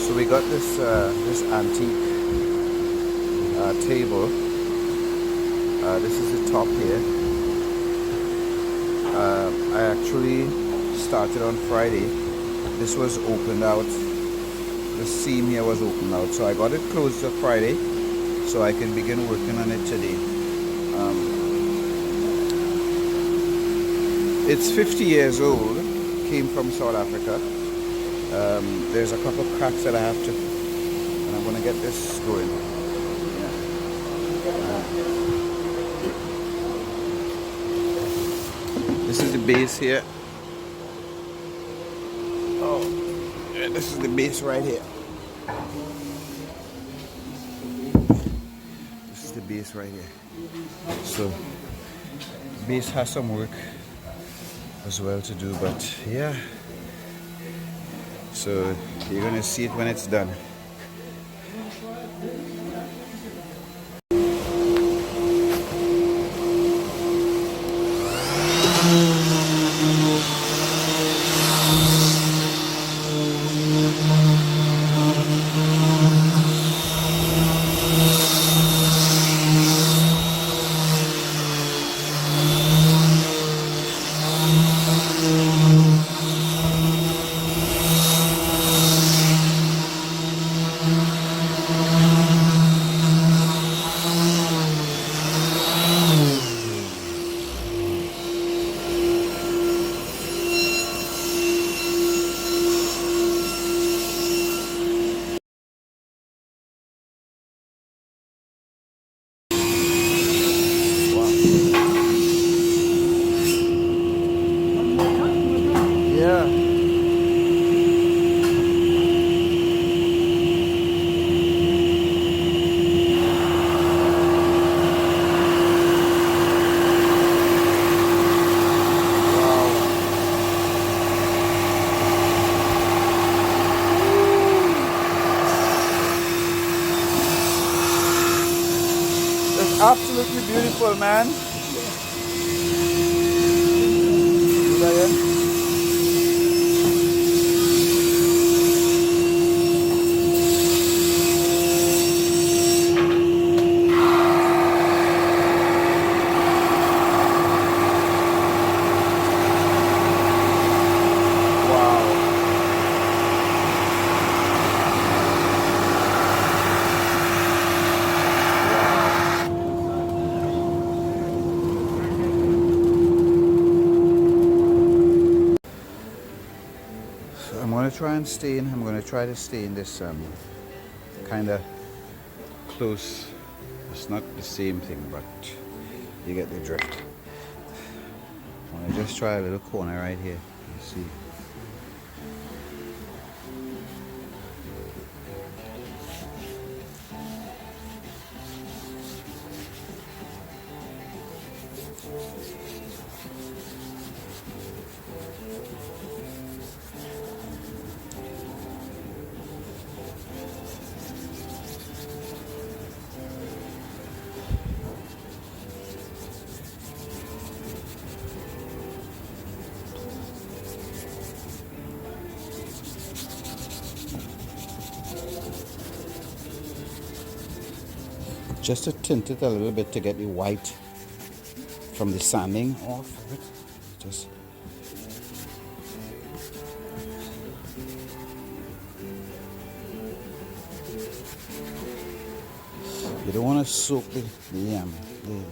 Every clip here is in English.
So we got this antique table. This is the top here. I actually started on Friday. This was opened out. The seam here was opened out, so I got it closed on Friday, so I can begin working on it today. It's 50 years old. Came from South Africa. There's a couple of cracks that I have to, and I'm gonna get this going. This is the base here. Oh, yeah, this is the base right here. This is the base right here. So, base has some work as well to do, but yeah. So, you're gonna see it when it's done. Yeah. It's absolutely beautiful, man. I'm going to try and stay in. I'm going to try to stay in this kind of close. It's not the same thing, but you get the drift. I'm going to just try a little corner right here. You see. Just to tint it a little bit to get the white from the sanding off of it. Just you don't want to soak the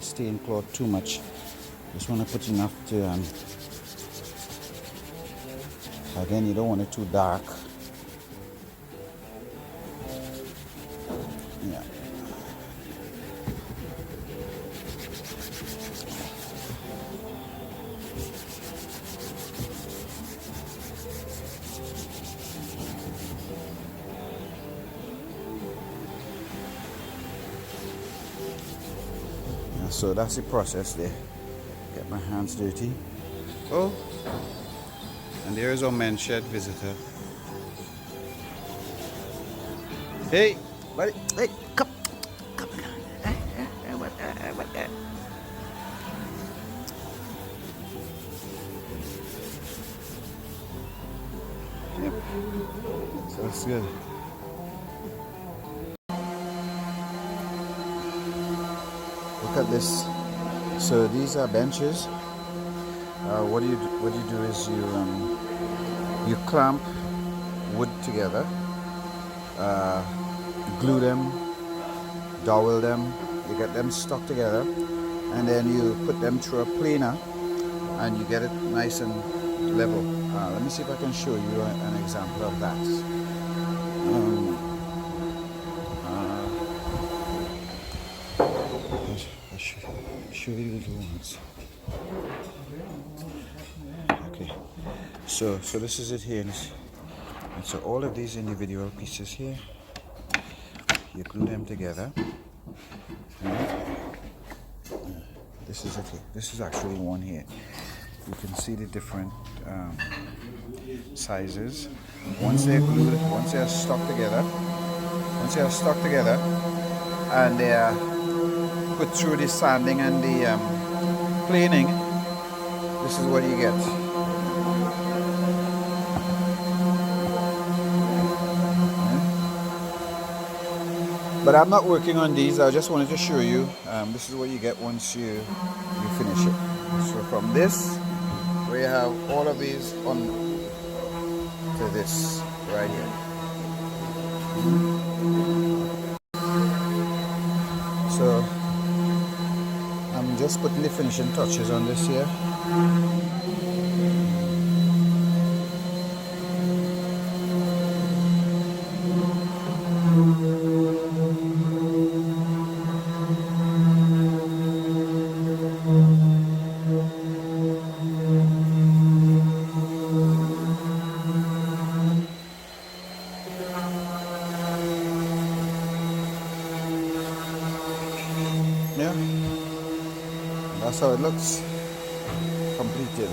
stain cloth too much. Just want to put enough to again, you don't want it too dark. Yeah. So that's the process there. Get my hands dirty. Oh, and there is our men's shed visitor. Hey, buddy. Hey, come. Yep. So that's good. look at this. So these are benches. What you do is you clamp wood together, glue them, dowel them, you get them stuck together, and then you put them through a planer and you get it nice and level. Let me see if I can show you an example of that. I'll show you the little ones. Okay, so this is it here, and so all of these individual pieces here, you glue them together. This is it here. This is actually one here. You can see the different sizes. Once they're glued, once they are stuck together, and they are put through the sanding and the planing, this is what you get. But I'm not working on these. I just wanted to show you. This is what you get once you finish it. So from this, we have all of these on to this right here. So I'm just putting the finishing touches on this here. Yeah, that's how it looks completed.